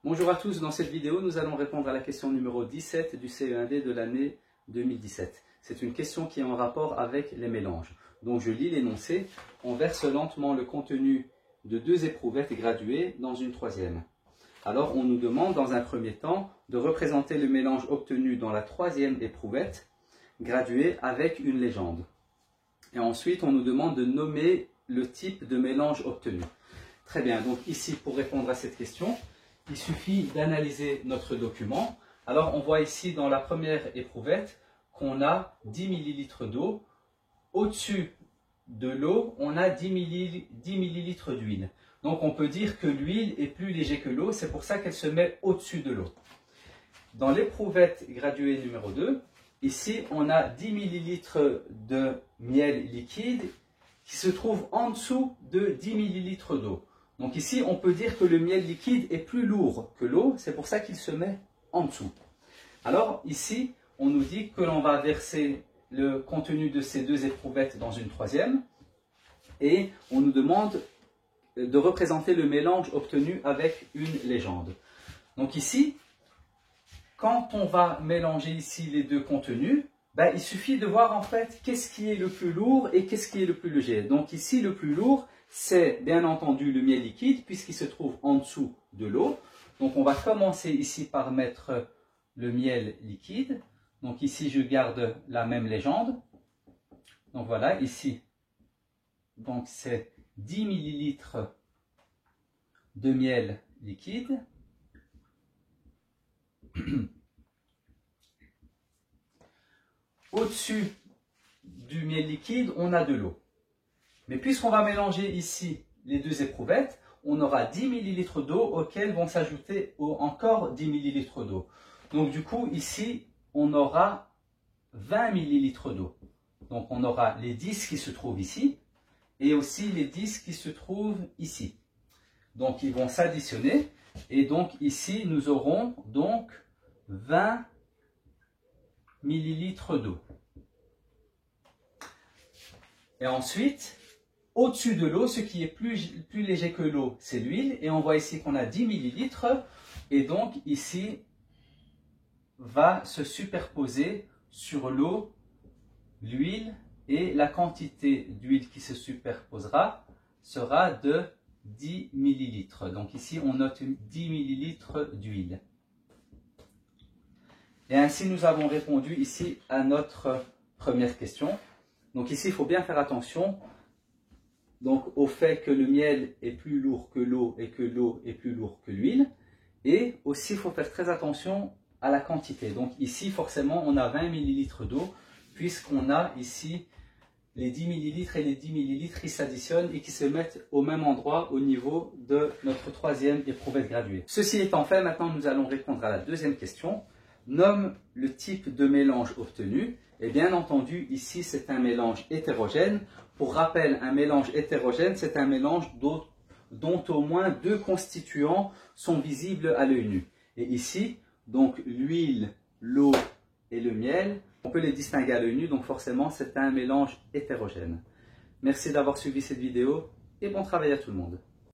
Bonjour à tous, dans cette vidéo nous allons répondre à la question numéro 17 du CE1D de l'année 2017. C'est une question qui est en rapport avec les mélanges. Donc je lis l'énoncé, on verse lentement le contenu de 2 éprouvettes graduées dans une troisième. Alors on nous demande dans un premier temps de représenter le mélange obtenu dans la 3e éprouvette graduée avec une légende. Et ensuite on nous demande de nommer le type de mélange obtenu. Très bien, donc ici pour répondre à cette question, il suffit d'analyser notre document. Alors on voit ici dans la première éprouvette qu'on a 10 ml d'eau. Au-dessus de l'eau, on a 10 ml d'huile. Donc on peut dire que l'huile est plus légère que l'eau, c'est pour ça qu'elle se met au-dessus de l'eau. Dans l'éprouvette graduée numéro 2, ici on a 10 ml de miel liquide qui se trouve en dessous de 10 ml d'eau. Donc ici, on peut dire que le miel liquide est plus lourd que l'eau, c'est pour ça qu'il se met en dessous. Alors ici, on nous dit que l'on va verser le contenu de ces 2 éprouvettes dans une troisième et on nous demande de représenter le mélange obtenu avec une légende. Donc ici, quand on va mélanger ici les 2 contenus, il suffit de voir en fait qu'est-ce qui est le plus lourd et qu'est-ce qui est le plus léger. Donc ici, le plus lourd, c'est bien entendu le miel liquide puisqu'il se trouve en dessous de l'eau. Donc on va commencer ici par mettre le miel liquide. Donc ici je garde la même légende. Donc voilà, ici, donc c'est 10 ml de miel liquide. Au-dessus du miel liquide, on a de l'eau. Mais puisqu'on va mélanger ici les 2 éprouvettes, on aura 10 ml d'eau auxquelles vont s'ajouter encore 10 ml d'eau. Donc du coup, ici, on aura 20 ml d'eau. Donc on aura les 10 qui se trouvent ici et aussi les 10 qui se trouvent ici. Donc ils vont s'additionner et donc ici, nous aurons donc 20 ml d'eau. Et ensuite, au-dessus de l'eau, ce qui est plus léger que l'eau, c'est l'huile. Et on voit ici qu'on a 10 ml. Et donc ici, va se superposer sur l'eau, l'huile. Et la quantité d'huile qui se superposera sera de 10 ml. Donc ici, on note 10 ml d'huile. Et ainsi, nous avons répondu ici à notre première question. Donc ici, il faut bien faire attention donc, au fait que le miel est plus lourd que l'eau et que l'eau est plus lourd que l'huile. Et aussi, il faut faire très attention à la quantité. Donc ici, forcément, on a 20 ml d'eau puisqu'on a ici les 10 ml et les 10 ml qui s'additionnent et qui se mettent au même endroit au niveau de notre 3e éprouvette graduée. Ceci étant fait, maintenant nous allons répondre à la deuxième question. Nomme le type de mélange obtenu. Et bien entendu, ici, c'est un mélange hétérogène. Pour rappel, un mélange hétérogène, c'est un mélange dont au moins 2 constituants sont visibles à l'œil nu. Et ici, donc l'huile, l'eau et le miel, on peut les distinguer à l'œil nu, donc forcément, c'est un mélange hétérogène. Merci d'avoir suivi cette vidéo et bon travail à tout le monde.